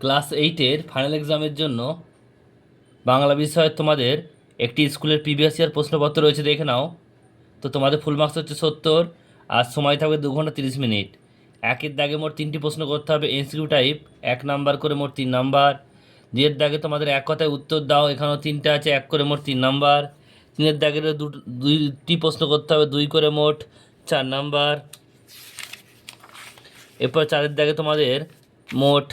Class এইটের final এক্সামের জন্য বাংলা বিষয়ের তোমাদের একটি স্কুলের প্রিভিয়াস ইয়ার প্রশ্নপত্র রয়েছে, দেখে নাও। তো তোমাদের ফুল মার্কস হচ্ছে 70, আর সময় থাকবে 2 ঘন্টা 30 মিনিট। একের দাগে মোট 3টি প্রশ্ন করতে হবে এমসিকিউ টাইপ, 1 নাম্বার করে মোট 3 নাম্বার। দুইয়ের দাগে তোমাদের এক কথায় উত্তর দাও, এখানেও 3টে আছে, 1 করে মোট 3 নাম্বার। তিনের দাগের দুইটি প্রশ্ন করতে হবে, 2 করে মোট 4 নাম্বার। এরপর চারের দাগে তোমাদের মোট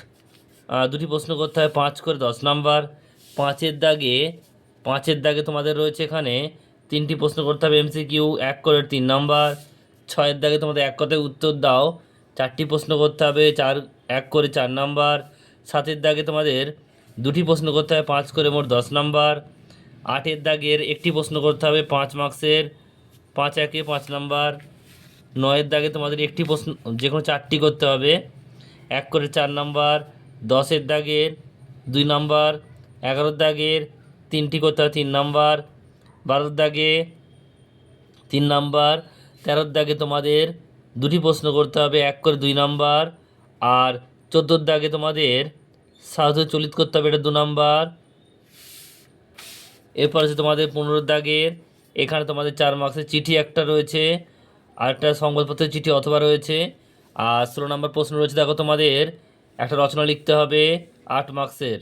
দুটি প্রশ্ন করতে হয়, 5 করে 10 নাম্বার। পাঁচের দাগে পাঁচের দাগে তোমাদের রয়েছে এখানে 3টি প্রশ্ন করতে হবে এমসিকিউ, 1 করে 3 নাম্বার। ছয়ের দাগে তোমাদের এক কথায় উত্তর দাও, 4টি প্রশ্ন করতে হবে, 1 করে 4 নাম্বার। সাতের দাগে তোমাদের দুটি প্রশ্ন করতে হবে, 5 করে মোট 10 নাম্বার। আটের দাগের একটি প্রশ্ন করতে হবে 5 মার্কসের, 5 একে 5 নাম্বার। নয়ের দাগে তোমাদের একটি প্রশ্ন, যে কোনো 4টি করতে হবে, 1 করে 4 নাম্বার। দশের দাগের 2 নাম্বার। 11 দাগের 3টি করতে হবে, 3 নাম্বার। 12 দাগে 3 নাম্বার। 13 দাগে তোমাদের দুটি প্রশ্ন করতে হবে, 1 করে 2 নাম্বার। আর 14 দাগে তোমাদের সাধু চলিত করতে হবে, এটা 2 নাম্বার। এরপর আছে তোমাদের 15 দাগের, এখানে তোমাদের 4 মার্কসের চিঠি একটা রয়েছে, আর একটা সংবাদপত্রের চিঠি অথবা রয়েছে। আর 16 নাম্বার প্রশ্ন রয়েছে, দেখো তোমাদের একটা রচনা লিখতে হবে 8 মার্কসের।